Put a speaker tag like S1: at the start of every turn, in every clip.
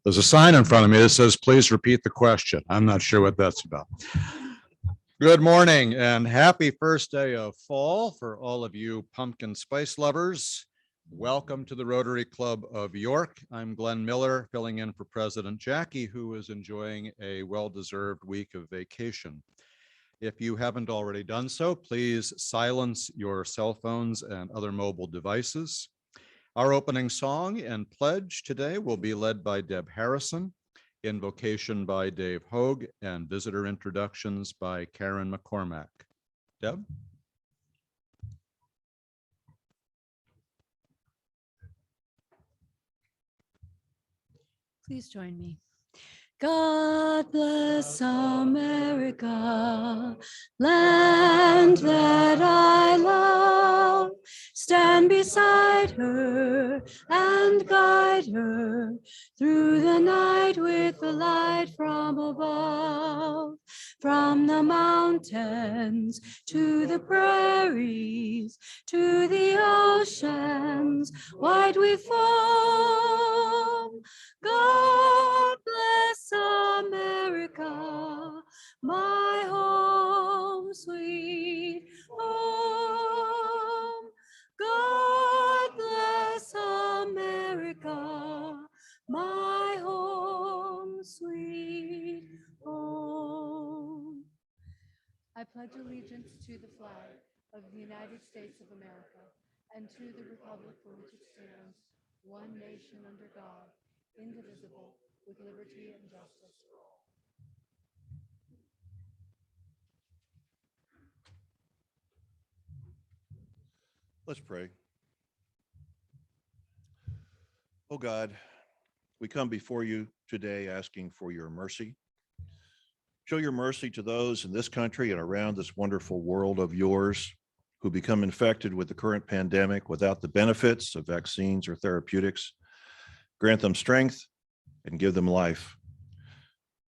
S1: There's a sign in front of me that says, please repeat the question. I'm not sure what that's about. Good morning and happy first day of fall for all of you pumpkin spice lovers. Welcome to the Rotary Club of York. I'm Glenn Miller, filling in for President Jackie, who is enjoying a well-deserved week of vacation. If you haven't already done so, please silence your cell phones and other mobile devices. Our opening song and pledge today will be led by Deb Harrison, invocation by Dave Hogue, and visitor introductions by Karen McCormack. Deb?
S2: Please join me. God bless America, land that I love. Stand beside her and guide her through the night with the light from above. From the mountains to the prairies, to the oceans white with foam. God bless America, my home, sweet home. God bless America, my home, sweet home. I pledge allegiance to the flag of the United States of America and to the republic for which it stands, one nation under God, indivisible, with liberty and justice for all.
S3: Let's pray. Oh God, we come before you today asking for your mercy. Show your mercy to those in this country and around this wonderful world of yours who become infected with the current pandemic without the benefits of vaccines or therapeutics. Grant them strength and give them life.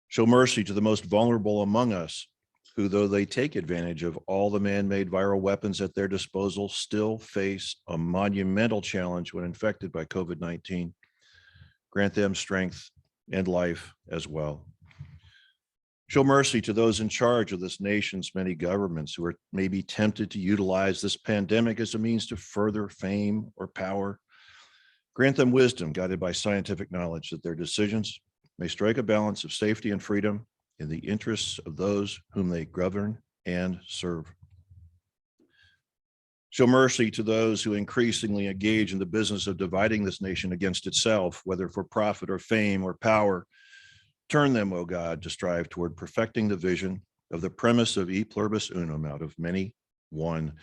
S3: Show mercy to the most vulnerable among us, who, though they take advantage of all the man-made viral weapons at their disposal, still face a monumental challenge when infected by COVID-19. Grant them strength and life as well. Show mercy to those in charge of this nation's many governments who are maybe tempted to utilize this pandemic as a means to further fame or power. Grant them wisdom guided by scientific knowledge that their decisions may strike a balance of safety and freedom in the interests of those whom they govern and serve. Show mercy to those who increasingly engage in the business of dividing this nation against itself, whether for profit or fame or power. Turn them, O God, to strive toward perfecting the vision of the premise of e pluribus unum, out of many, one,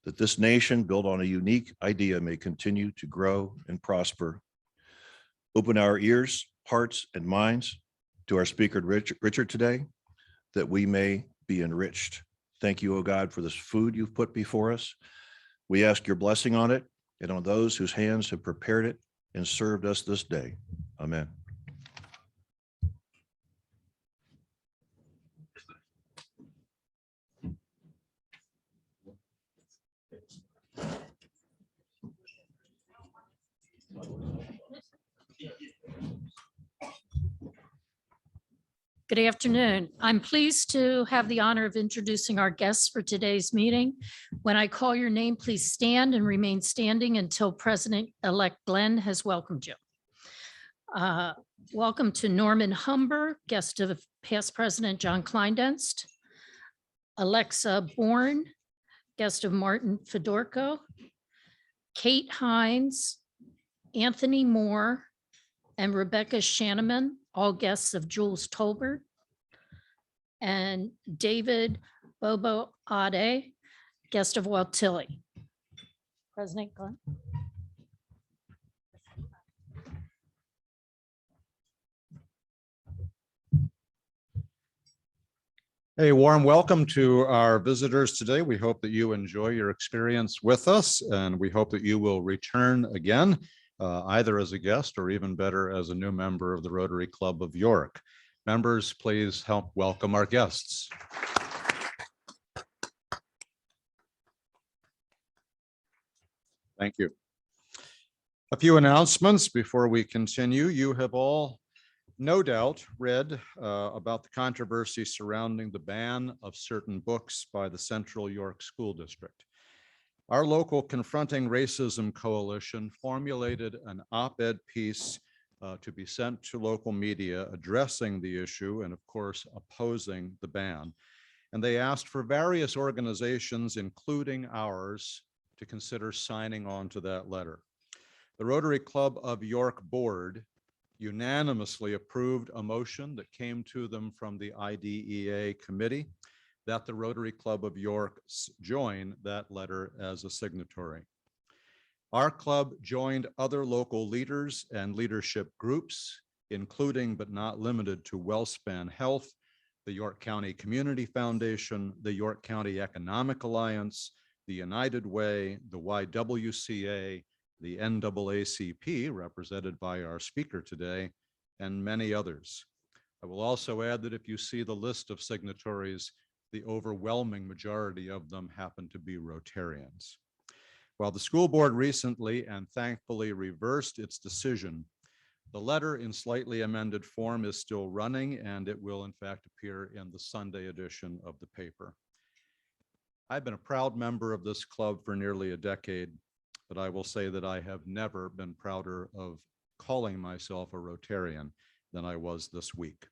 S3: that this nation built on a unique idea may continue to grow and prosper. Open our ears, hearts, and minds to our speaker, Richard, today, that we may be enriched. Thank you, O God, for this food you've put before us. We ask your blessing on it and on those whose hands have prepared it and served us this day. Amen.
S4: Good afternoon. I'm pleased to have the honor of introducing our guests for today's meeting. When I call your name, please stand and remain standing until President-elect Glenn has welcomed you. Welcome to Norman Humber, guest of past President John Kleindienst. Alexa Bourne, guest of Martin Fedorko. Kate Hines, Anthony Moore, and Rebecca Shanneman, all guests of Jules Tolbert, and David Bobo Ade, guest of Walt Tilley. President Glenn.
S1: Hey, warm welcome to our visitors today. We hope that you enjoy your experience with us, and we hope that you will return again, either as a guest or even better as a new member of the Rotary Club of York. Members, please help welcome our guests. Thank you. A few announcements before we continue. You have all no doubt read about the controversy surrounding the ban of certain books by the Central York School District. Our local Confronting Racism Coalition formulated an op-ed piece to be sent to local media addressing the issue and, of course, opposing the ban. And they asked for various organizations, including ours, to consider signing on to that letter. The Rotary Club of York Board unanimously approved a motion that came to them from the IDEA committee that the Rotary Club of York join that letter as a signatory. Our club joined other local leaders and leadership groups, including but not limited to WellSpan Health, the York County Community Foundation, the York County Economic Alliance, the United Way, the YWCA, the NAACP, represented by our speaker today, and many others. I will also add that if you see the list of signatories, the overwhelming majority of them happen to be Rotarians. While the school board recently and thankfully reversed its decision, the letter in slightly amended form is still running, and it will in fact appear in the Sunday edition of the paper. I've been a proud member of this club for nearly a decade, but I will say that I have never been prouder of calling myself a Rotarian than I was this week.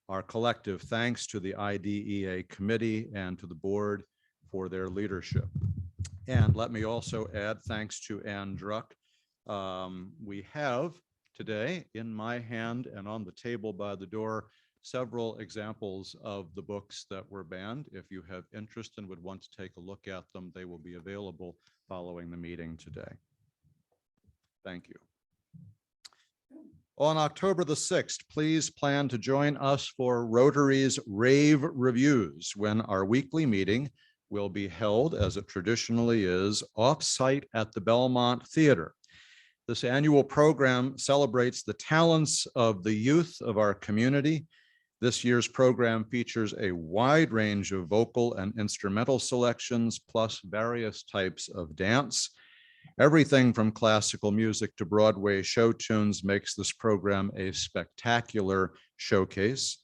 S1: Our collective thanks to the IDEA committee and to the board for their leadership. And let me also add thanks to Ann Druck. We have today in my hand and on the table by the door several examples of the books that were banned. If you have interest and would want to take a look at them, they will be available following the meeting today. Thank you. On October the 6th, please plan to join us for Rotary's Rave Reviews, when our weekly meeting will be held, as it traditionally is, off-site at the Belmont Theater. This annual program celebrates the talents of the youth of our community. This year's program features a wide range of vocal and instrumental selections, plus various types of dance. Everything from classical music to Broadway show tunes makes this program a spectacular showcase.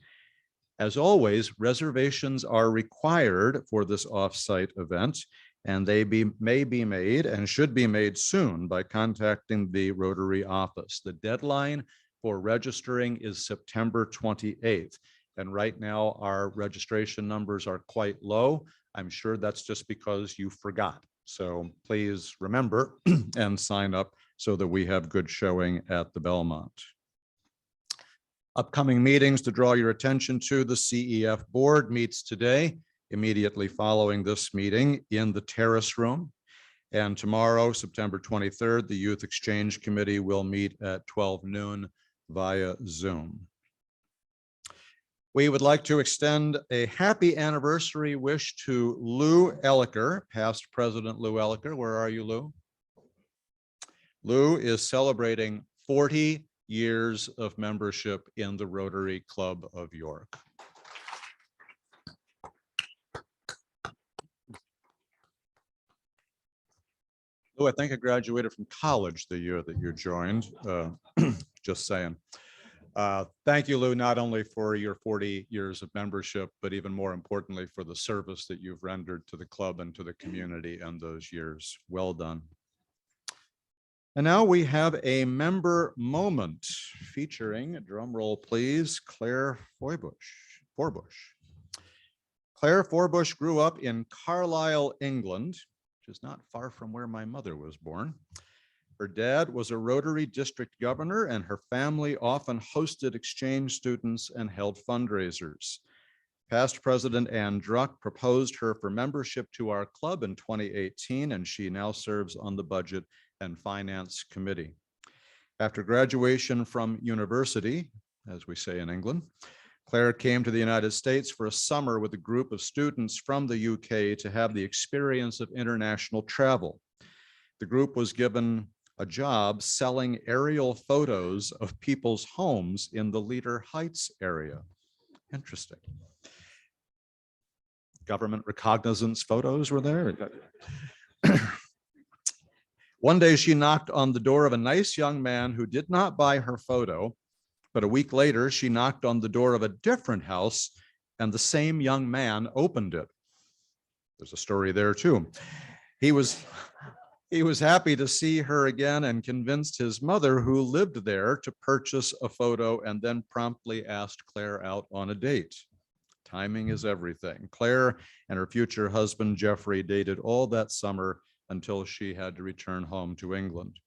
S1: As always, reservations are required for this off-site event, and they may be made and should be made soon by contacting the Rotary office. The deadline for registering is September 28th. And right now our registration numbers are quite low. I'm sure that's just because you forgot. So please remember and sign up so that we have good showing at the Belmont. Upcoming meetings to draw your attention to: the CEF board meets today, immediately following this meeting, in the terrace room. And tomorrow, September 23rd, the Youth Exchange Committee will meet at 12 noon via Zoom. We would like to extend a happy anniversary wish to Lou Elliker, past President Lou Elliker. Where are you, Lou? Lou is celebrating 40 years of membership in the Rotary Club of York. Lou, I think I graduated from college the year that you joined. Just saying. Thank you, Lou, not only for your 40 years of membership, but even more importantly for the service that you've rendered to the club and to the community in those years. Well done. And now we have a member moment featuring, drum roll please, Claire Forbush. Claire Forbush grew up in Carlisle, England, which is not far from where my mother was born. Her dad was a Rotary district governor, and her family often hosted exchange students and held fundraisers. Past President Ann Druck proposed her for membership to our club in 2018, and she now serves on the Budget and Finance Committee. After graduation from university, as we say in England, Claire came to the United States for a summer with a group of students from the UK to have the experience of international travel. The group was given a job selling aerial photos of people's homes in the Leader Heights area. Interesting. Government recognizance photos were there. One day she knocked on the door of a nice young man who did not buy her photo, but a week later she knocked on the door of a different house and the same young man opened it. There's a story there too. He was happy to see her again and convinced his mother, who lived there, to purchase a photo and then promptly asked Claire out on a date. Timing is everything. Claire and her future husband, Jeffrey, dated all that summer until she had to return home to England.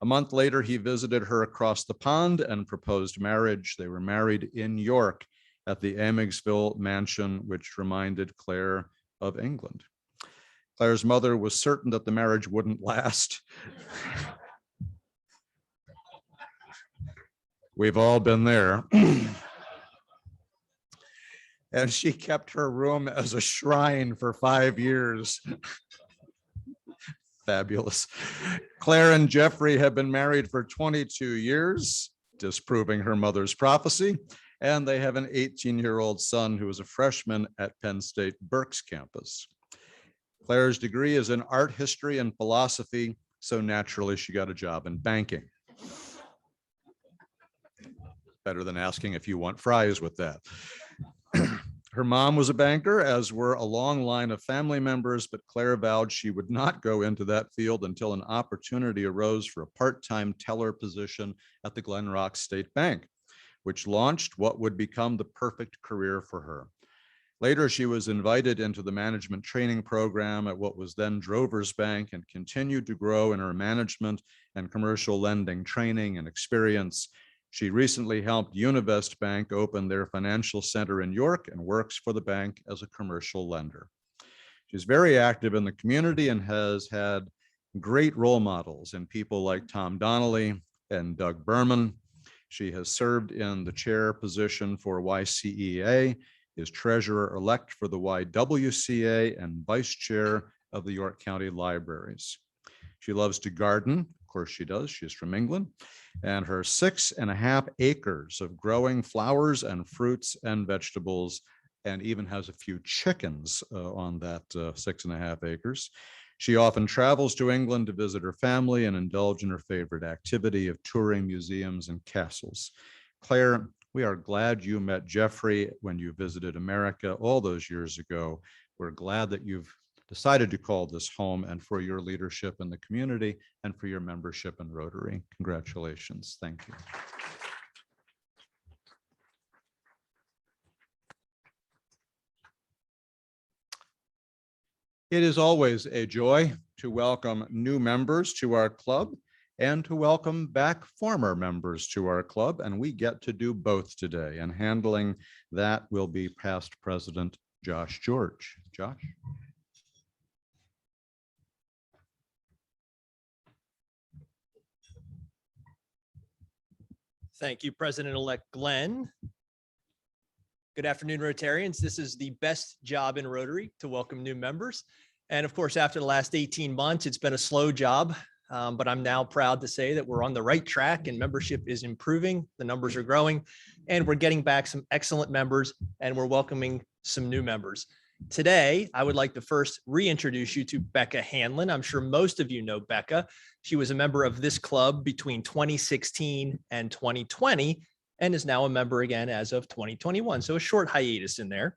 S1: A month later, he visited her across the pond and proposed marriage. They were married in York at the Amigsville mansion, which reminded Claire of England. Claire's mother was certain that the marriage wouldn't last. We've all been there. And she kept her room as a shrine for 5 years. Fabulous. Claire and Jeffrey have been married for 22 years, disproving her mother's prophecy. And they have an 18-year-old son who is a freshman at Penn State Berks campus. Claire's degree is in art history and philosophy, so naturally she got a job in banking. Better than asking if you want fries with that. Her mom was a banker, as were a long line of family members, but Claire vowed she would not go into that field until an opportunity arose for a part-time teller position at the Glen Rock State Bank, which launched what would become the perfect career for her. Later, she was invited into the management training program at what was then Drovers Bank and continued to grow in her management and commercial lending training and experience. She recently helped Univest Bank open their financial center in York and works for the bank as a commercial lender. She's very active in the community and has had great role models in people like Tom Donnelly and Doug Berman. She has served in the chair position for YCEA, is treasurer-elect for the YWCA, and vice chair of the York County Libraries. She loves to garden. Of course she does. She's from England. And her 6.5 acres of growing flowers and fruits and vegetables, and even has a few chickens on that 6.5 acres. She often travels to England to visit her family and indulge in her favorite activity of touring museums and castles. Claire, we are glad you met Jeffrey when you visited America all those years ago. We're glad that you've decided to call this home, and for your leadership in the community and for your membership in Rotary. Congratulations. Thank you. It is always a joy to welcome new members to our club and to welcome back former members to our club, and we get to do both today, and handling that will be past President Josh George. Josh?
S5: Thank you, President-elect Glenn. Good afternoon, Rotarians. This is the best job in Rotary, to welcome new members. And of course, after the last 18 months, it's been a slow job, but I'm now proud to say that we're on the right track and membership is improving. The numbers are growing and we're getting back some excellent members, and we're welcoming some new members. Today, I would like to first reintroduce you to Becca Hanlon. I'm sure most of you know Becca. She was a member of this club between 2016 and 2020 and is now a member again as of 2021. So a short hiatus in there.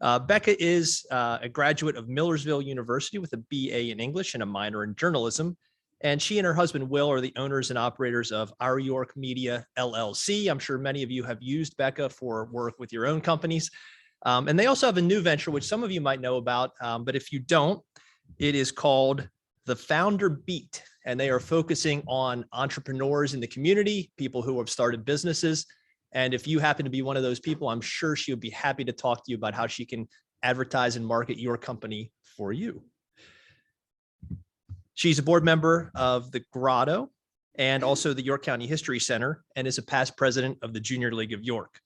S5: Becca is a graduate of Millersville University with a BA in English and a minor in journalism. And she and her husband, Will, are the owners and operators of Our York Media, LLC. I'm sure many of you have used Becca for work with your own companies. And they also have a new venture, which some of you might know about, but if you don't, it is called the Founder Beat, and they are focusing on entrepreneurs in the community, people who have started businesses. And if you happen to be one of those people, I'm sure she'll be happy to talk to you about how she can advertise and market your company for you. She's a board member of the Grotto and also the York County History Center, and is a past president of the Junior League of York.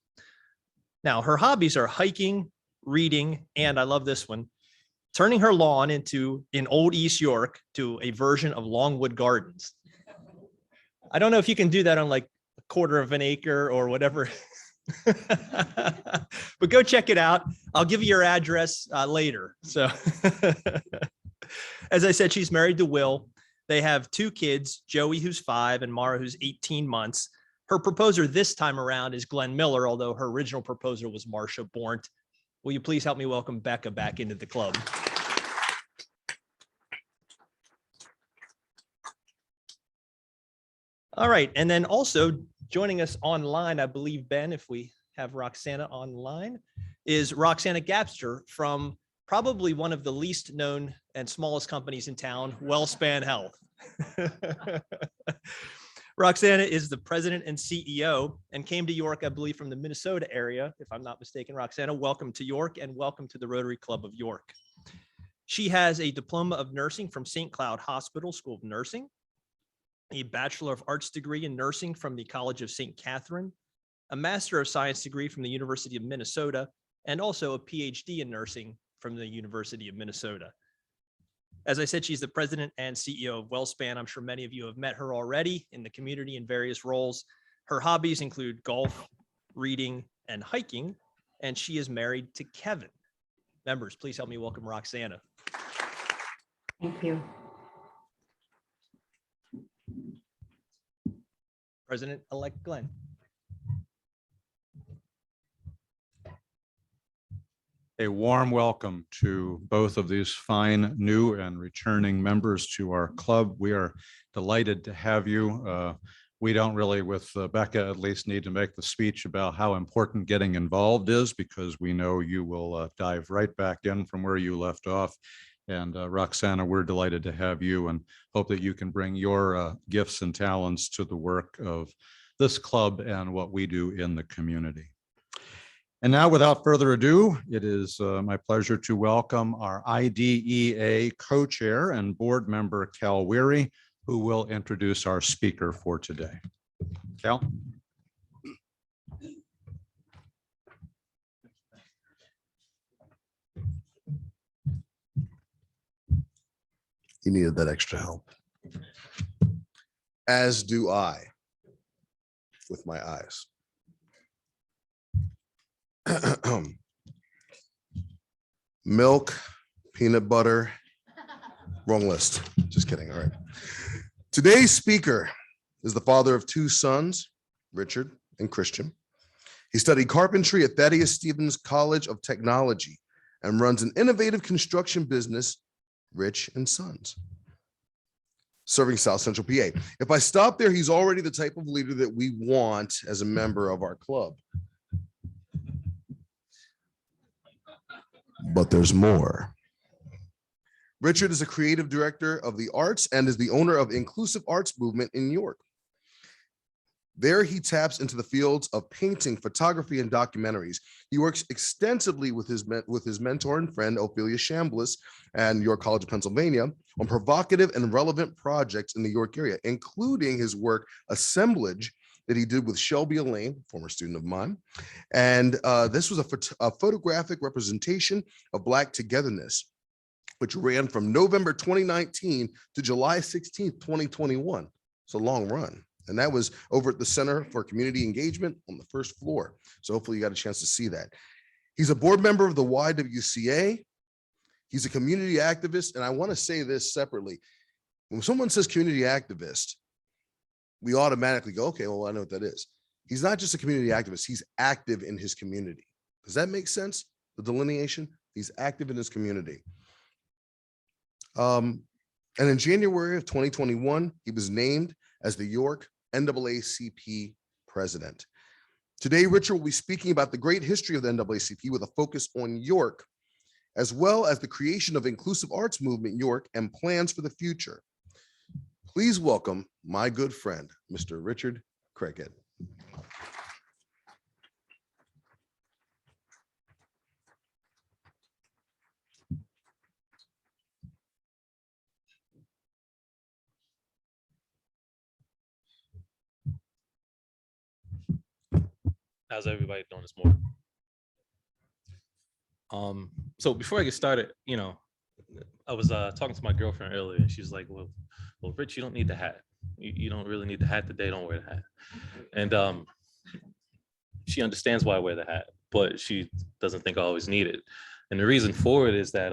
S5: Now, her hobbies are hiking, reading, and I love this one, turning her lawn into, in Old East York, to a version of Longwood Gardens. I don't know if you can do that on like a quarter of an acre or whatever, but go check it out. I'll give you your address later. So as I said, she's married to Will. They have 2 kids, Joey, who's 5, and Mara, who's 18 months. Her proposer this time around is Glenn Miller, although her original proposer was Marcia Bornt. Will you please help me welcome Becca back into the club? All right, and then also joining us online, I believe, Ben, if we have Roxana online, is Roxana Gapster from probably one of the least known and smallest companies in town, WellSpan Health. Roxana is the president and CEO and came to York, I believe, from the Minnesota area, if I'm not mistaken. Roxana, welcome to York and welcome to the Rotary Club of York. She has a diploma of nursing from St. Cloud Hospital School of Nursing, a Bachelor of Arts degree in nursing from the College of St. Catherine, a Master of Science degree from the University of Minnesota, and also a PhD in nursing from the University of Minnesota. As I said, she's the president and CEO of WellSpan. I'm sure many of you have met her already in the community in various roles. Her hobbies include golf, reading, and hiking, and she is married to Kevin. Members, please help me welcome Roxana.
S2: Thank you.
S5: President-elect Glenn.
S1: A warm welcome to both of these fine new and returning members to our club. We are delighted to have you. We don't really, with Becca at least, need to make the speech about how important getting involved is, because we know you will dive right back in from where you left off. And Roxana, we're delighted to have you and hope that you can bring your gifts and talents to the work of this club and what we do in the community. And now, without further ado, it is my pleasure to welcome our IDEA co-chair and board member, Cal Weary, who will introduce our speaker for today. Cal?
S6: You needed that extra help. As do I with my eyes. Milk, peanut butter, wrong list. Just kidding. All right. Today's speaker is the father of 2 sons, Richard and Christian. He studied carpentry at Thaddeus Stevens College of Technology and runs an innovative construction business, Rich and Sons, serving South Central PA. If I stop there, he's already the type of leader that we want as a member of our club. But there's more. Richard is a creative director of the arts and is the owner of Inclusive Arts Movement in New York. There he taps into the fields of painting, photography, and documentaries. He works extensively with his mentor and friend, Ophelia Chambliss, and York College of Pennsylvania on provocative and relevant projects in the York area, including his work Assemblage that he did with Shelby Elaine, former student of mine. And this was a photographic representation of Black togetherness, which ran from November 2019 to July 16th, 2021. It's a long run. And that was over at the Center for Community Engagement on the 1st floor. So hopefully you got a chance to see that. He's a board member of the YWCA. He's a community activist. And I want to say this separately. When someone says community activist, we automatically go, okay, well, I know what that is. He's not just a community activist. He's active in his community. Does that make sense? The delineation? He's active in his community. And in January of 2021, he was named as the York NAACP president. Today, Richard will be speaking about the great history of the NAACP with a focus on York, as well as the creation of Inclusive Arts Movement York and plans for the future. Please welcome my good friend, Mr. Richard Craighead.
S7: How's everybody doing this morning? So before I get started, I was talking to my girlfriend earlier, and she's like, well, Rich, you don't need the hat. You don't really need the hat today. Don't wear the hat. And she understands why I wear the hat, but she doesn't think I always need it. And the reason for it is that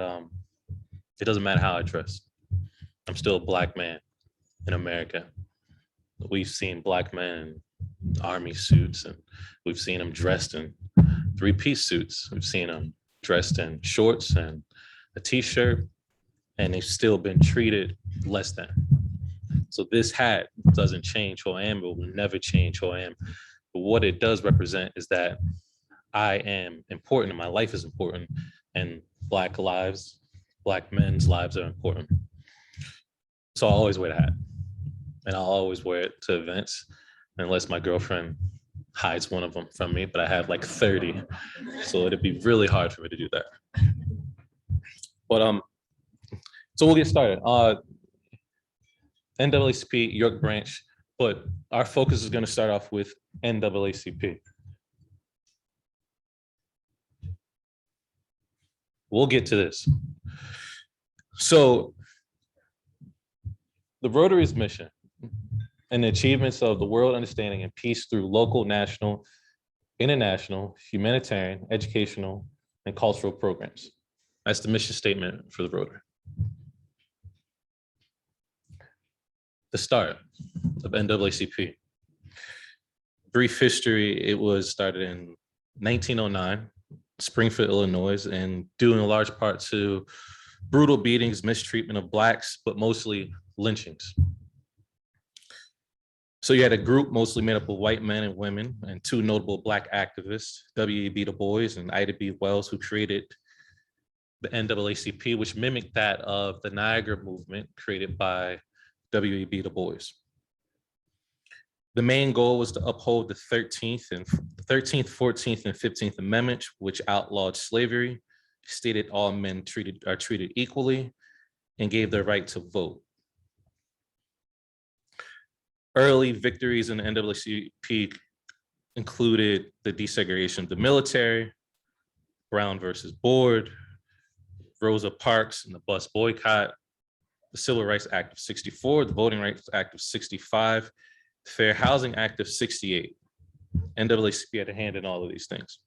S7: it doesn't matter how I dress. I'm still a Black man. in America. We've seen Black men in army suits, and we've seen them dressed in three-piece suits. We've seen them dressed in shorts and a t-shirt, and they've still been treated less than. So this hat doesn't change who I am. It will never change who I am. But what it does represent is that I am important and my life is important, and Black lives, Black men's lives are important. So I'll always wear the hat, and I'll always wear it to events unless my girlfriend hides one of them from me, but I have like 30. So it'd be really hard for me to do that. But so we'll get started. NAACP York branch, but our focus is going to start off with NAACP. We'll get to this. So the Rotary's mission and the achievements of the world understanding and peace through local, national, international, humanitarian, educational, and cultural programs. That's the mission statement for the Rotary. The start of NAACP. Brief history, it was started in 1909, Springfield, Illinois, and due in a large part to brutal beatings, mistreatment of Blacks, but mostly lynchings. So you had a group mostly made up of white men and women and two notable Black activists, W.E.B. Du Bois and Ida B. Wells, who created the NAACP, which mimicked that of the Niagara movement created by W.E.B. Du Bois. The main goal was to uphold the 13th, 14th, and 15th Amendments, which outlawed slavery, stated all men are treated equally, and gave their right to vote. Early victories in the NAACP included the desegregation of the military, Brown versus Board, Rosa Parks and the bus boycott, the Civil Rights Act of 64, the Voting Rights Act of 65, Fair Housing Act of 68. NAACP had a hand in all of these things.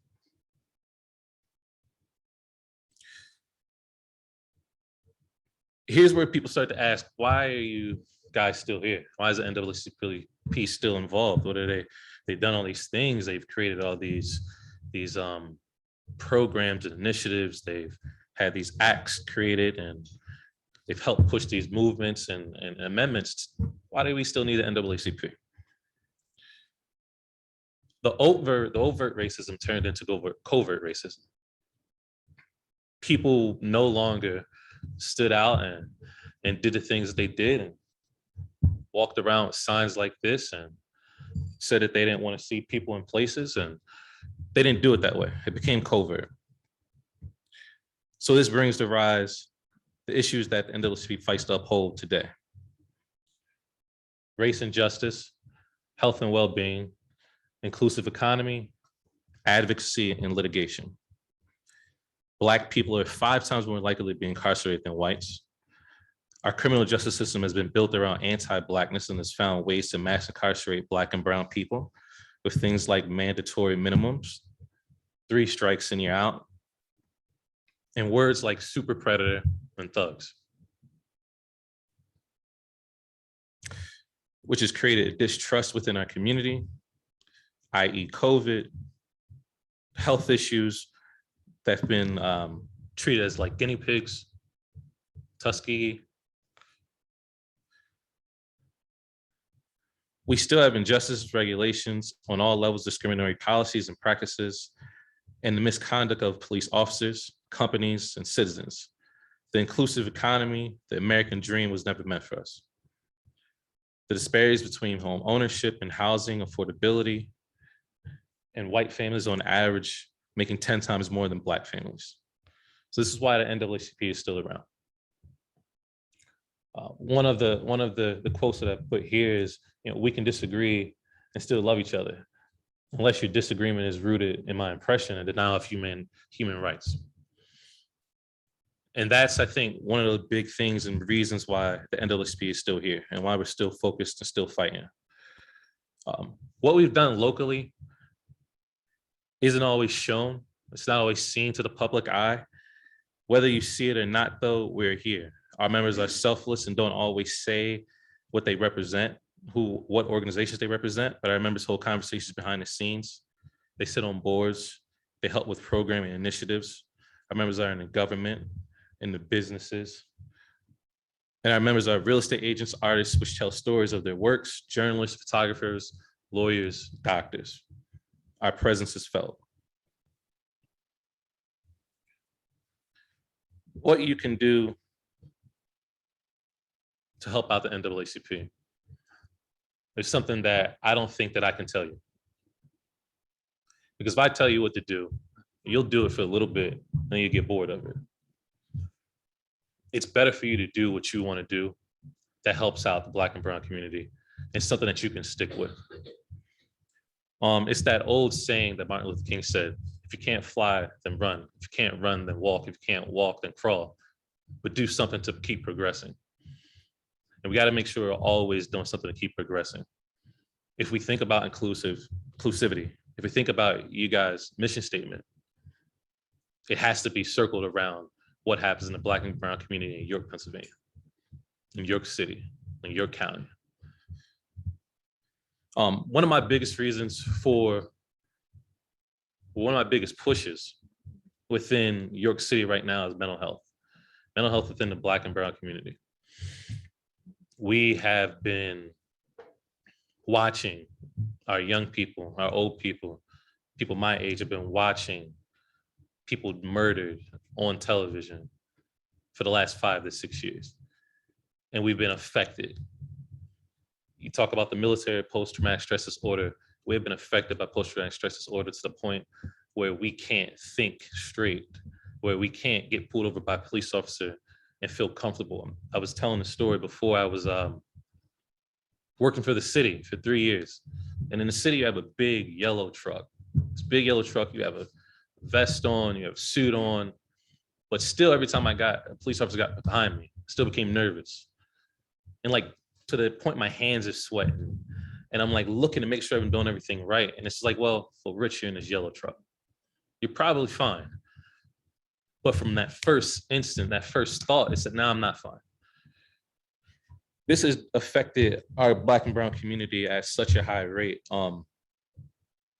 S7: Here's where people start to ask, why are you guys still here? Why is the NAACP still involved? What are they've done all these things. They've created all these programs and initiatives. They've had these acts created, and they've helped push these movements and amendments. Why do we still need the NAACP? The overt racism turned into covert racism. People no longer stood out and did the things that they did and walked around with signs like this and said that they didn't want to see people in places, and they didn't do it that way. It became covert. So this brings to rise the issues that the NAACP fights to uphold today. Race and justice, health and well-being, inclusive economy, advocacy, and litigation. Black people are 5 times more likely to be incarcerated than whites. Our criminal justice system has been built around anti-Blackness and has found ways to mass incarcerate Black and brown people with things like mandatory minimums, 3 strikes and you're out, and words like super predator and thugs, which has created a distrust within our community, i.e. COVID, health issues that have been treated as like guinea pigs, Tuskegee. We still have injustice regulations on all levels, discriminatory policies and practices, and the misconduct of police officers, companies, and citizens. The inclusive economy, the American dream was never meant for us. The disparities between home ownership and housing affordability, and white families on average making 10 times more than Black families. So this is why the NAACP is still around. One of the quotes that I put here is, we can disagree and still love each other, unless your disagreement is rooted in my impression and denial of human rights. And that's, I think, one of the big things and reasons why the NAACP is still here and why we're still focused and still fighting. What we've done locally isn't always shown. It's not always seen to the public eye. Whether you see it or not, though, we're here. Our members are selfless and don't always say what they represent, what organizations they represent, but I remember this whole conversations behind the scenes. They sit on boards, they help with programming initiatives. Our members are in the government, in the businesses. And our members are real estate agents, artists, which tell stories of their works, journalists, photographers, lawyers, doctors. Our presence is felt. What you can do to help out the NAACP is something that I don't think that I can tell you. Because if I tell you what to do, you'll do it for a little bit, then you get bored of it. It's better for you to do what you want to do that helps out the Black and brown community. It's something that you can stick with. It's that old saying that Martin Luther King said, if you can't fly, then run. If you can't run, then walk. If you can't walk, then crawl. But do something to keep progressing. And we got to make sure we're always doing something to keep progressing. If we think about inclusivity, if we think about you guys' mission statement, it has to be circled around what happens in the Black and brown community in York, Pennsylvania, in York City, in York County. One of my biggest reasons for, one of my biggest pushes within York City right now is mental health within the Black and brown community. We have been watching our young people, our old people, people my age have been watching people murdered on television for the last 5 to 6 years. And we've been affected. You talk about the military post-traumatic stress disorder. We've been affected by post-traumatic stress disorder to the point where we can't think straight, where we can't get pulled over by a police officer and feel comfortable. I was telling the story before. I was working for the city for 3 years. And in the city, you have a big yellow truck. This big yellow truck, you have a vest on, you have a suit on, but still every time a police officer got behind me, I still became nervous. And like to the point my hands are sweating. And I'm like looking to make sure I'm doing everything right. And it's like, well, for Rich, you're in this yellow truck. You're probably fine. But from that first instant, that first thought, it said, now I'm not fine. This has affected our Black and brown community at such a high rate.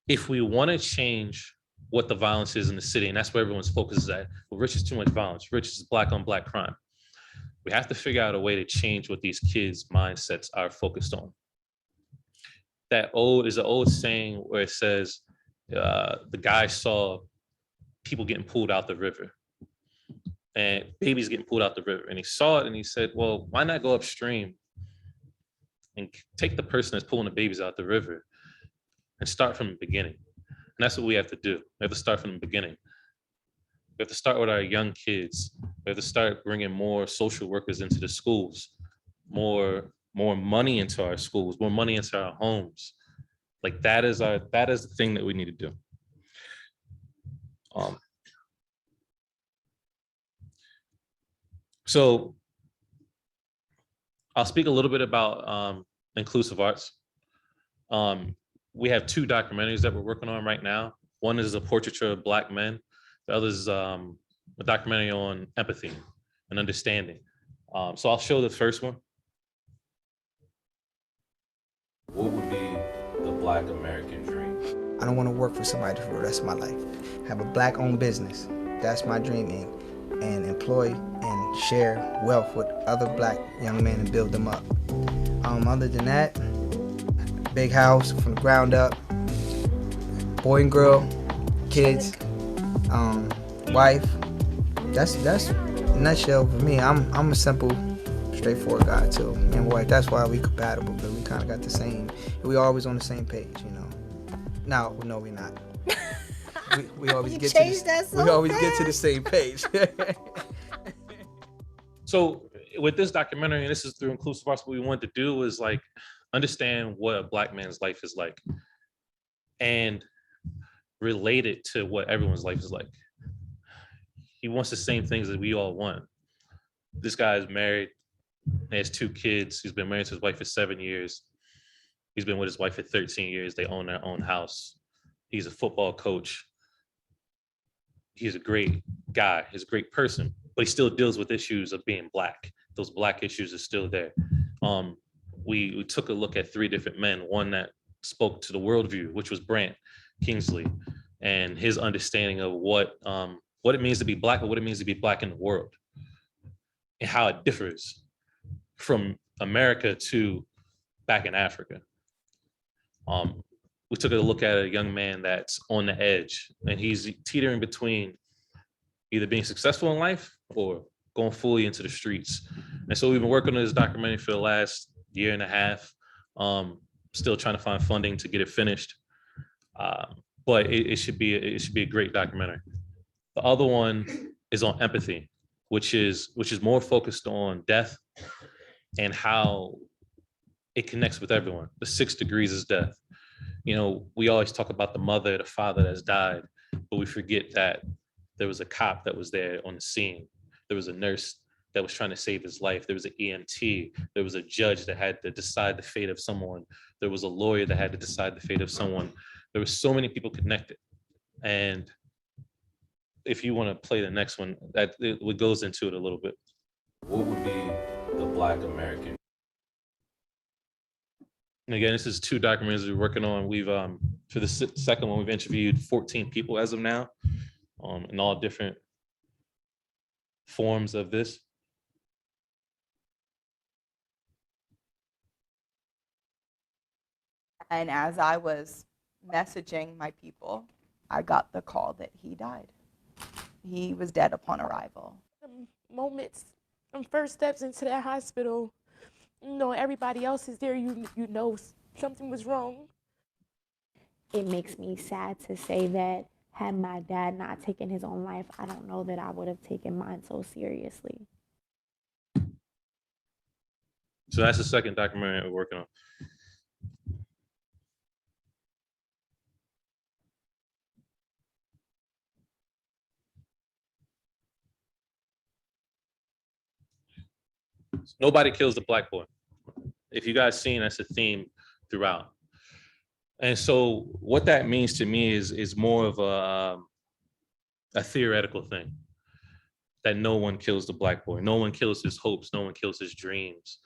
S7: If we want to change what the violence is in the city, and that's where everyone's focus is at, well, Rich is too much violence. Rich is Black on Black crime. We have to figure out a way to change what these kids' mindsets are focused on. There's an old saying where it says, the guy saw people getting pulled out the river and babies getting pulled out the river. And he saw it and he said, well, why not go upstream and take the person that's pulling the babies out the river and start from the beginning? And that's what we have to do. We have to start from the beginning. We have to start with our young kids. We have to start bringing more social workers into the schools, more money into our schools, more money into our homes. Like that is the thing that we need to do. So I'll speak a little bit about inclusive arts. We have 2 documentaries that we're working on right now. One is a portraiture of Black men. The other is a documentary on empathy and understanding. So I'll show the first one. What would be the Black American dream?
S8: I don't want to work for somebody for the rest of my life. Have a Black-owned business. That's my dream. And employ and share wealth with other Black young men and build them up. Other than that, big house from the ground up, boy and girl, kids, wife. That's a nutshell for me. I'm a simple, straightforward guy too. Me and wife, that's why we compatible, because we kind of got the same. We always on the same page, you know. No, we're not. We always get to the same page.
S7: So with this documentary, and this is through Inclusive Arts, what we want to do is like understand what a Black man's life is like and relate it to what everyone's life is like. He wants the same things that we all want. This guy is married, he has 2 kids. He's been married to his wife for 7 years. He's been with his wife for 13 years. They own their own house. He's a football coach. He's a great guy. He's a great person, but he still deals with issues of being Black. Those Black issues are still there. we took a look at 3 different men, one that spoke to the worldview, which was Brant Kingsley, and his understanding of what it means to be Black and what it means to be Black in the world, and how it differs from America to back in Africa. We took a look at a young man that's on the edge, and he's teetering between either being successful in life or going fully into the streets. And so we've been working on this documentary for the last year and a half, still trying to find funding to get it finished. But it should be a great documentary. The other one is on empathy, which is more focused on death and how it connects with everyone. The 6 degrees is death. You know, we always talk about the mother, the father that's died, but we forget that there was a cop that was there on the scene. There was a nurse that was trying to save his life. There was an EMT. There was a judge that had to decide the fate of someone. There was a lawyer that had to decide the fate of someone. There were so many people connected. And if you want to play the next one, it goes into it a little bit. What would be the Black American? And again, this is 2 documentaries we're working on. We've for the second one, we've interviewed 14 people as of now, in all different forms of this.
S9: And as I was messaging my people, I got the call that he died. He was dead upon arrival.
S10: Moments, first steps into that hospital, you know, everybody else is there, you know something was wrong.
S11: It makes me sad to say that had my dad not taken his own life, I don't know that I would have taken mine so seriously.
S7: So that's the second documentary we're working on. Nobody kills the Black boy. If you guys seen, that's a theme throughout. And so what that means to me is more of a theoretical thing, that no one kills the Black boy. No one kills his hopes. No one kills his dreams.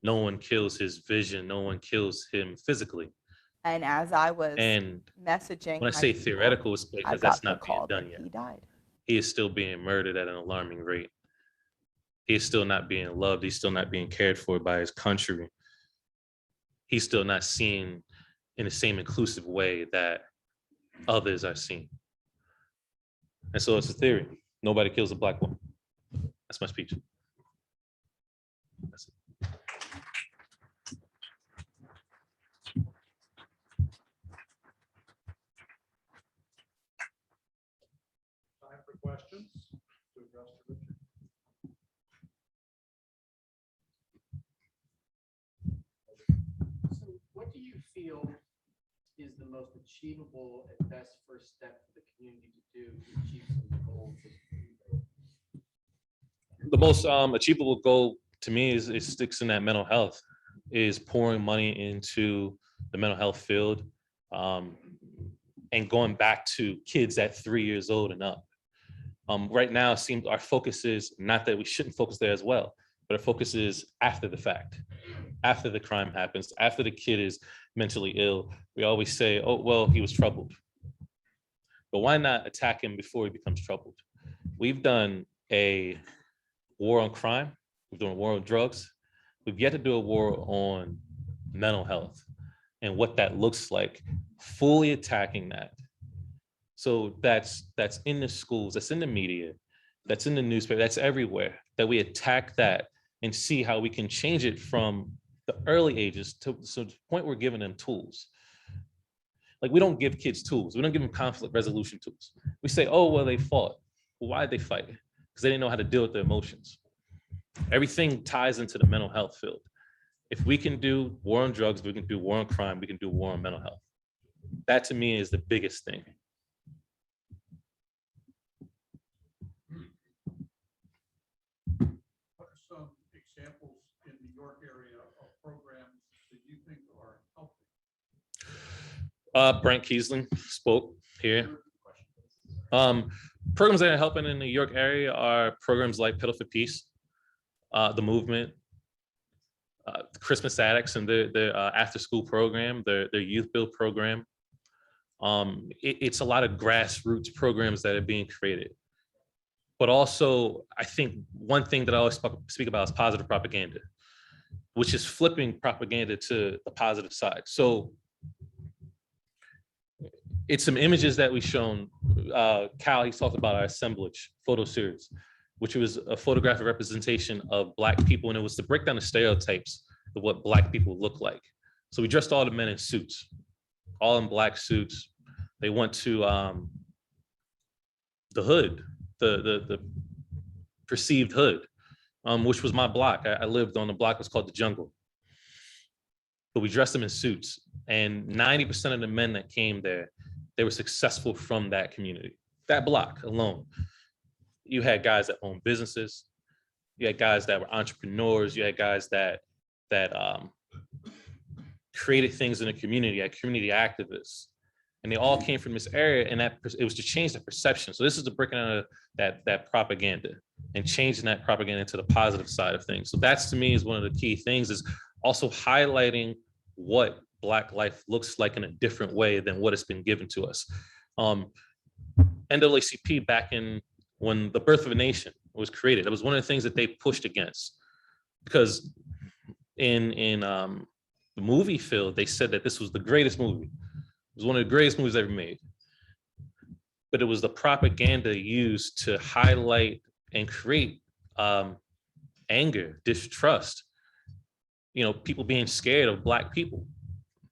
S7: No one kills his vision. No one kills him physically.
S9: And as I was
S7: And
S9: messaging,
S7: when I say theoretical, it's because that's not being done yet.
S9: He died.
S7: He is still being murdered at an alarming rate. He is still not being loved. He's still not being cared for by his country. He's still not seen in the same inclusive way that others are seen. And so it's a theory. Nobody kills a Black woman. That's my speech. That's it.
S1: Time for questions to address to Richard.
S12: So what do you feel is the most achievable and best first step for the community to do to achieve some goals?
S7: The most achievable goal to me is sticks in that mental health, is pouring money into the mental health field, and going back to kids at 3 years old and up. Right now, it seems our focus is not that we shouldn't focus there as well, but our focus is after the fact, after the crime happens, after the kid is mentally ill. We always say, oh, well, he was troubled. But why not attack him before he becomes troubled? We've done a war on crime. We've done a war on drugs. We've yet to do a war on mental health and what that looks like, fully attacking that. So that's in the schools, that's in the media, that's in the newspaper, that's everywhere, that we attack that and see how we can change it from the early ages to the point we're giving them tools. Like, we don't give kids tools. We don't give them conflict resolution tools. We say, oh, well, they fought. Well, why did they fight? Because they didn't know how to deal with their emotions. Everything ties into the mental health field. If we can do war on drugs, we can do war on crime, we can do war on mental health. That to me is the biggest thing.
S1: What are some examples in the New York area of programs that you think are helping?
S7: Brent Kiesling spoke here. Programs that are helping in the New York area are programs like Pedal for Peace, the movement, Christmas Addicts and their after school program, their youth build program. It's a lot of grassroots programs that are being created. But also, I think one thing that I always speak about is positive propaganda, which is flipping propaganda to the positive side. So it's some images that we've shown. Cal, he's talked about our assemblage photo series, which was a photographic representation of Black people. And it was to break down the stereotypes of what Black people look like. So we dressed all the men in suits, all in Black suits. They went to the hood, the perceived hood, which was my block. I lived on the block, it was called the Jungle. But we dressed them in suits, and 90% of the men that came there, they were successful from that community, that block alone. You had guys that owned businesses, you had guys that were entrepreneurs, you had guys that created things in the community, had community activists, and they all came from this area, and that it was to change the perception. So this is the breaking out of that propaganda and changing that propaganda to the positive side of things. So that's, to me, is one of the key things, is also highlighting what Black life looks like in a different way than what it's been given to us. NAACP, back in when the Birth of a Nation was created, it was one of the things that they pushed against, because in the movie field, they said that this was the greatest movie. It was one of the greatest movies ever made. But it was the propaganda used to highlight and create anger, distrust, people being scared of Black people.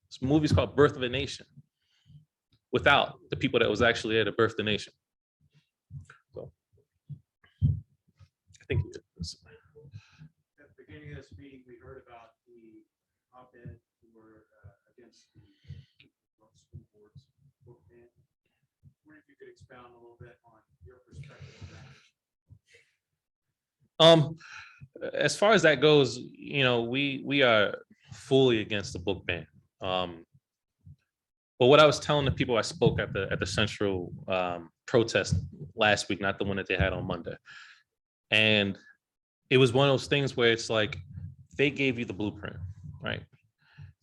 S7: This movie's called Birth of a Nation, without the people that was actually there to birth the nation. So I think
S12: At the beginning of this meeting, we heard about the op-ed for against the school board's book ban. I wonder if you could expound a little bit on your perspective on that.
S7: As far as that goes, we are fully against the book ban. But what I was telling the people I spoke at the central protest last week, not the one that they had on Monday, and it was one of those things where it's like they gave you the blueprint, right?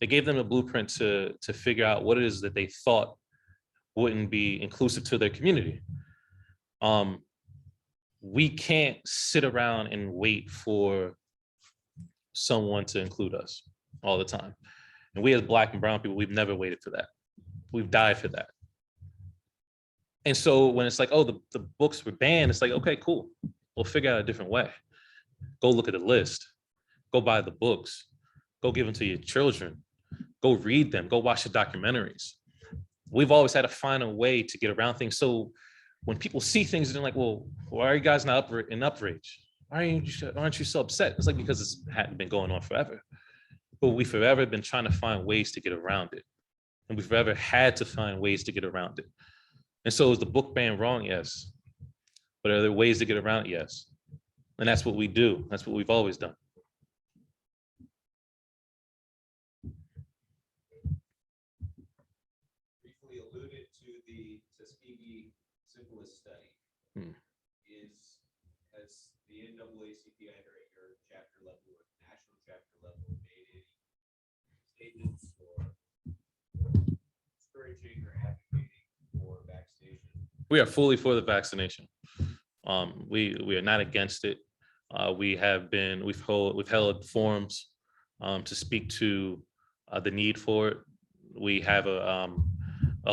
S7: They gave them the blueprint to figure out what it is that they thought wouldn't be inclusive to their community. We can't sit around and wait for someone to include us all the time. And we as Black and brown people, we've never waited for that. We've died for that. And so when it's like, oh, the books were banned, it's like, okay, cool. We'll figure out a different way. Go look at the list. Go buy the books. Go give them to your children. Go read them. Go watch the documentaries. We've always had to find a way to get around things. So when people see things, they're like, well, why are you guys not in outrage? Aren't you so upset? It's like, because it's hadn't been going on forever. But we've forever been trying to find ways to get around it. And we've forever had to find ways to get around it. And so is the book ban wrong? Yes. But are there ways to get around it? Yes. And that's what we do. That's what we've always done.
S13: Briefly alluded to the Tuskegee syphilis study. Has the NAACP either at your chapter level or national chapter level made any statements or encouraging or advocating for vaccination?
S7: We are fully for the vaccination. We are not against it. We've held forums to speak to the need for it. We have a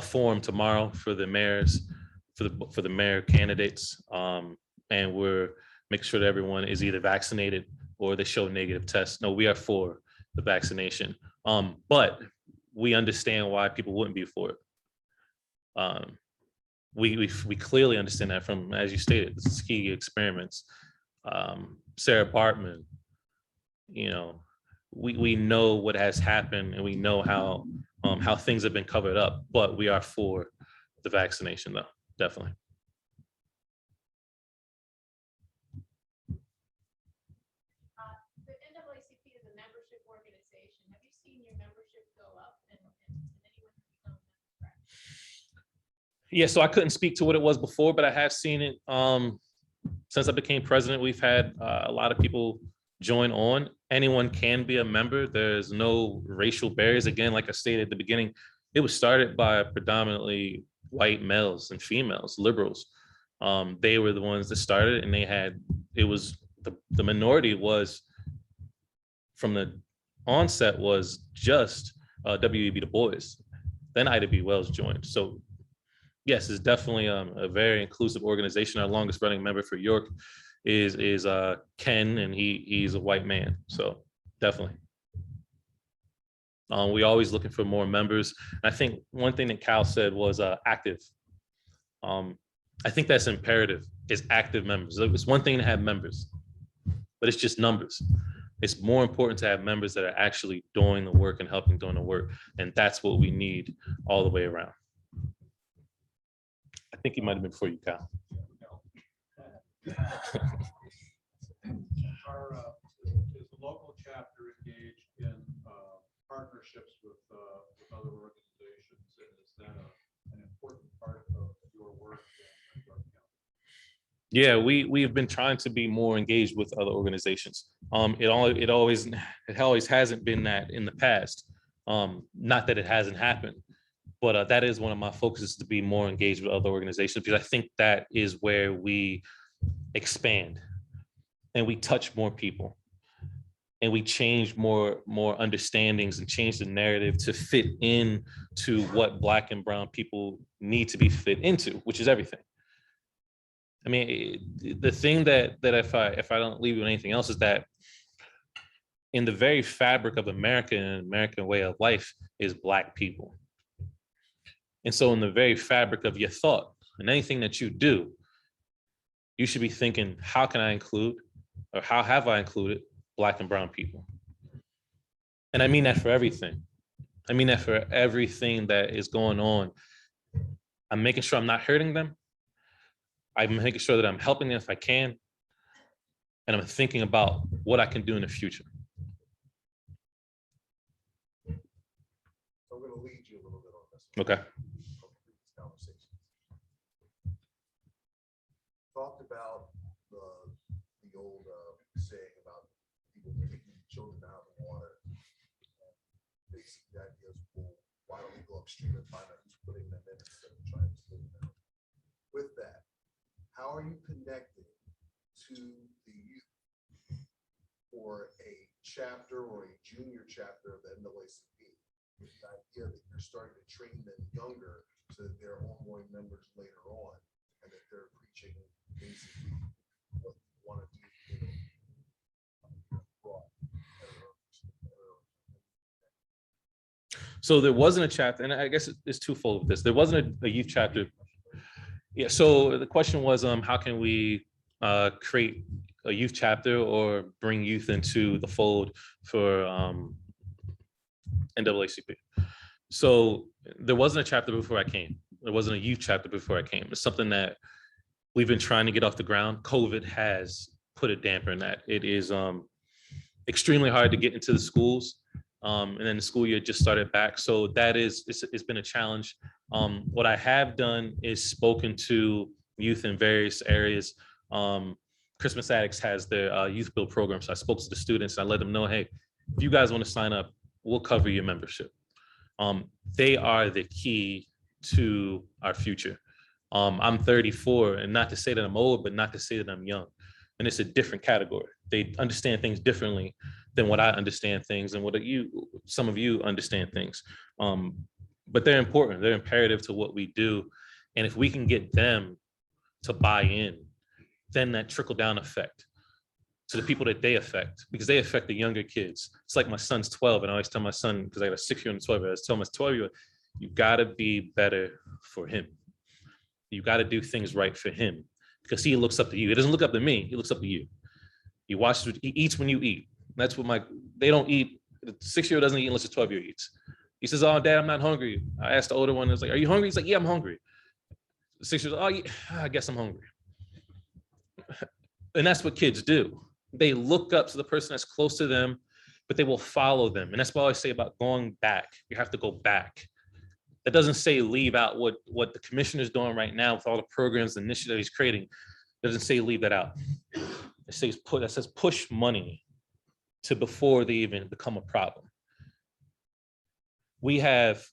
S7: forum tomorrow for the mayors, for the mayor candidates, and we're making sure that everyone is either vaccinated or they show negative tests. No, we are for the vaccination, but we understand why people wouldn't be for it. We clearly understand that from, as you stated, the Tuskegee experiments, Sarah Bartman. We know what has happened, and we know how things have been covered up. But we are for the vaccination, though, definitely.
S4: The NAACP is a membership organization. Have you seen your membership go up and anyone become a member?
S7: Yeah, so I couldn't speak to what it was before, but I have seen it. Since I became president, we've had a lot of people join on. Anyone can be a member. There's no racial barriers. Again, like I stated at the beginning, it was started by predominantly white males and females, liberals. They were the ones that started, and it was the minority was from the onset was just W.E.B. Du Bois. Then Ida B. Wells joined. So yes, it's definitely a very inclusive organization. Our longest running member for York is Ken, and he's a white man. So definitely. We always looking for more members. I think one thing that Cal said was active. I think that's imperative, is active members. It's one thing to have members, but it's just numbers. It's more important to have members that are actually doing the work and helping doing the work. And that's what we need all the way around. I think he might have been before you, Cal.
S12: Is the local chapter engaged in partnerships with other organizations? And is that an important part of your work in York County?
S7: Yeah, we've been trying to be more engaged with other organizations. It always hasn't been that in the past. Not that it hasn't happened, but that is one of my focuses, to be more engaged with other organizations, because I think that is where we expand and we touch more people and we change more understandings and change the narrative to fit in to what Black and brown people need to be fit into, which is everything. I mean, the thing that if I don't leave you with anything else is that in the very fabric of America and American way of life is Black people. And so in the very fabric of your thought and anything that you do, you should be thinking, how can I include, or how have I included Black and brown people? And I mean that for everything. I mean that for everything that is going on. I'm making sure I'm not hurting them. I'm making sure that I'm helping them if I can. And I'm thinking about what I can do in the future.
S6: So I'm going to lead you a little bit on this.
S7: Okay.
S6: Talked about the old saying about people taking children out of the water. Basically, the idea is, well, why don't we go upstream and find out who's putting them in instead of trying to pull them out? With that, how are you connected to the youth for a chapter or a junior chapter of the NAACP? With the idea that you're starting to train them younger so that they're ongoing members later on, and that they're preaching basically what you want to do.
S7: So there wasn't a chapter, and I guess it's twofold with this. There wasn't a youth chapter. Yeah, so the question was, how can we create a youth chapter or bring youth into the fold for NAACP? So there wasn't a chapter before I came. There wasn't a youth chapter before I came. It's something that we've been trying to get off the ground. COVID has put a damper in that. It is extremely hard to get into the schools. And then the school year just started back. So that it's been a challenge. What I have done is spoken to youth in various areas. Christmas Addicts has their youth build program. So I spoke to the students and I let them know, hey, if you guys want to sign up, we'll cover your membership. They are the key to our future. I'm 34, and not to say that I'm old, but not to say that I'm young. And it's a different category. They understand things differently than what I understand things and what some of you understand things. But they're important. They're imperative to what we do. And if we can get them to buy in, then that trickle down effect to the people that they affect, because they affect the younger kids. It's like my son's 12, and I always tell my son, because I got a 6-year-old and a 12-year-old, I always tell my 12-year-old, you gotta be better for him. You gotta do things right for him, because he looks up to you. He doesn't look up to me, he looks up to you. He eats when you eat. That's what they don't eat. The 6-year-old doesn't eat unless the 12-year-old eats. He says, oh, Dad, I'm not hungry. I asked the older one, I was like, are you hungry? He's like, yeah, I'm hungry. The 6-year-old, oh, yeah, I guess I'm hungry. And that's what kids do. They look up to the person that's close to them, but they will follow them. And that's what I always say about going back. You have to go back. That doesn't say leave out what the commissioner's doing right now with all the programs and initiatives he's creating. It doesn't say leave that out. It says push money to before they even become a problem. We have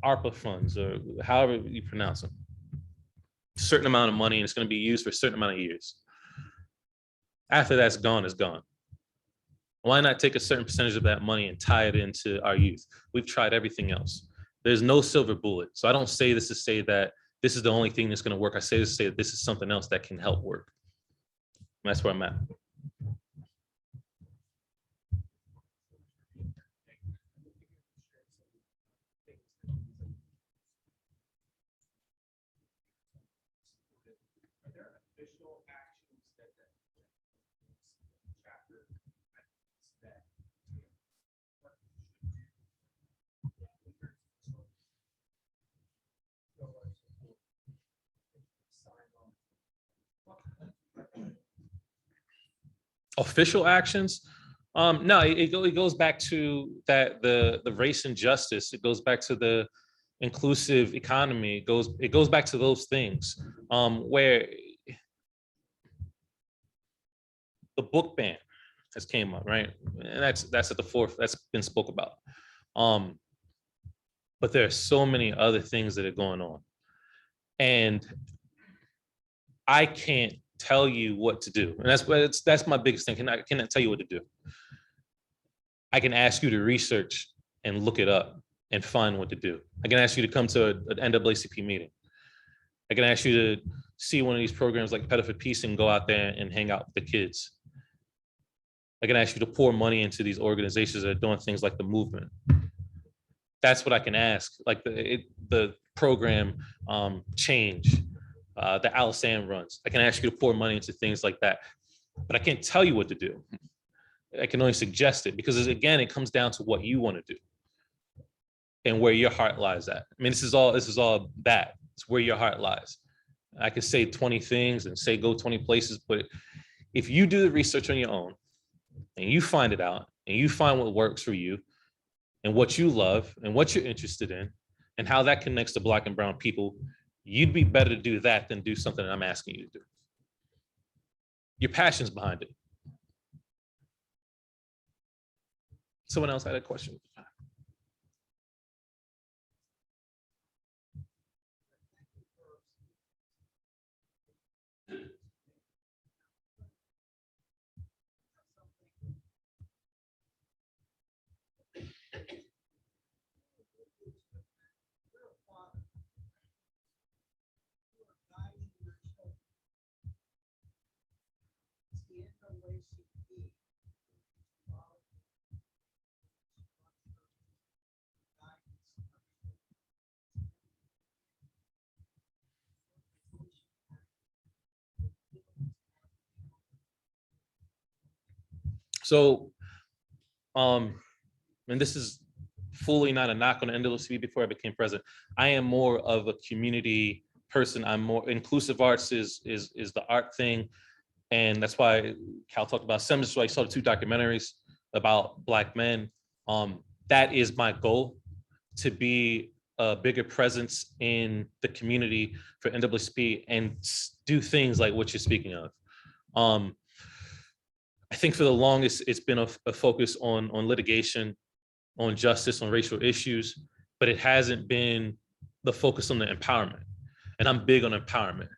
S7: ARPA funds, or however you pronounce them, a certain amount of money, and it's going to be used for a certain amount of years. After that's gone, it's gone. Why not take a certain percentage of that money and tie it into our youth? We've tried everything else. There's no silver bullet. So I don't say this to say that this is the only thing that's going to work. I say this to say that this is something else that can help work. And that's where I'm at. Official actions? No, it goes back to that the race and justice. It goes back to the inclusive economy. It goes back to those things where the book ban has came up, right? And that's at the fourth. That's been spoke about. But there are so many other things that are going on, and I can't tell you what to do. And that's my biggest thing. I cannot tell you what to do. I can ask you to research and look it up and find what to do. I can ask you to come to an NAACP meeting. I can ask you to see one of these programs like Pedal for Peace and go out there and hang out with the kids. I can ask you to pour money into these organizations that are doing things like the movement. That's what I can ask. Like the program Change, that Alisam runs. I can ask you to pour money into things like that, but I can't tell you what to do. I can only suggest it because again, it comes down to what you want to do and where your heart lies at. I mean, this is all that. It's where your heart lies. I could say 20 things and say go 20 places, but if you do the research on your own and you find it out and you find what works for you and what you love and what you're interested in and how that connects to Black and brown people, you'd be better to do that than do something that I'm asking you to do. Your passion's behind it. Someone else had a question. So, and this is fully not a knock on NAACP before I became president. I am more of a community person. I'm more inclusive arts is the art thing. And that's why Cal talked about Semester, so I saw the 2 documentaries about Black men. That is my goal, to be a bigger presence in the community for NAACP and do things like what you're speaking of. I think for the longest, it's been a focus on litigation, on justice, on racial issues, but it hasn't been the focus on the empowerment. And I'm big on empowerment.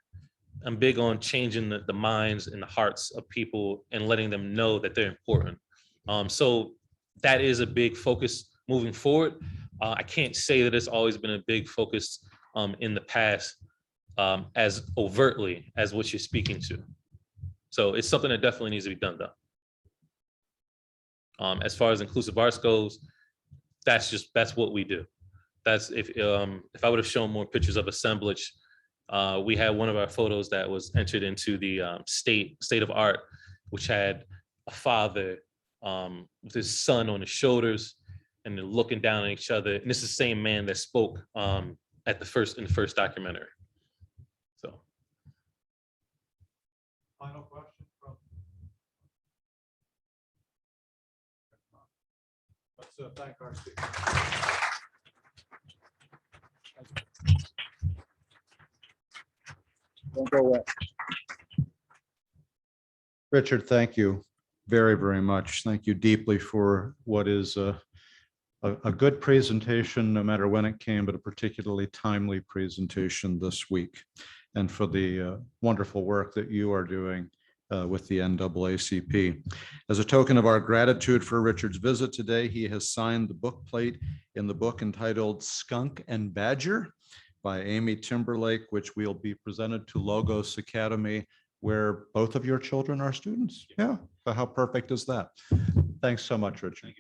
S7: I'm big on changing the minds and the hearts of people and letting them know that they're important. So that is a big focus moving forward. I can't say that it's always been a big focus in the past as overtly as what you're speaking to. So it's something that definitely needs to be done though. As far as inclusive arts goes, that's what we do. That's if I would have shown more pictures of assemblage, we had one of our photos that was entered into the state of art, which had a father with his son on his shoulders and they're looking down at each other. And this is the same man that spoke in the first documentary. So.
S12: Final question from. Let's thank our speakers.
S1: Don't go away. Richard, thank you. very, very much. Thank you deeply for what is a good presentation, no matter when it came, but a particularly timely presentation this week. And for the wonderful work that you are doing with the NAACP. As a token of our gratitude for Richard's visit today, he has signed the book plate in the book entitled Skunk and Badger by Amy Timberlake, which will be presented to Logos Academy, where both of your children are students. Yeah, so how perfect is that? Thanks so much, Richard.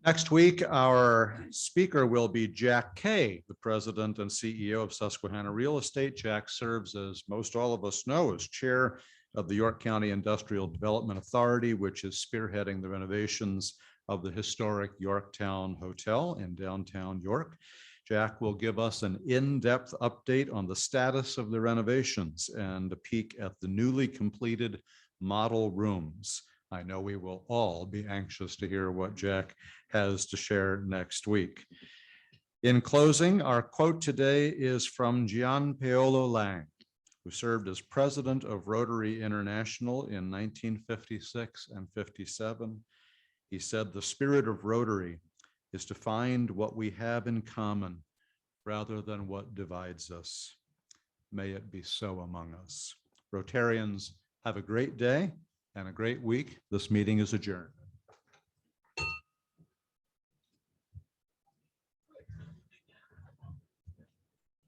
S1: Next week, our speaker will be Jack Kay, the president and CEO of Susquehanna Real Estate. Jack serves, as most all of us know, as chair of the York County Industrial Development Authority, which is spearheading the renovations of the historic Yorktown Hotel in downtown York. Jack will give us an in-depth update on the status of the renovations and a peek at the newly completed model rooms. I know we will all be anxious to hear what Jack has to share next week. In closing, our quote today is from Gian Paolo Lang, who served as president of Rotary International in 1956 and 57. He said, "The spirit of Rotary is to find what we have in common rather than what divides us. May it be so among us." Rotarians, have a great day and a great week. This meeting is adjourned.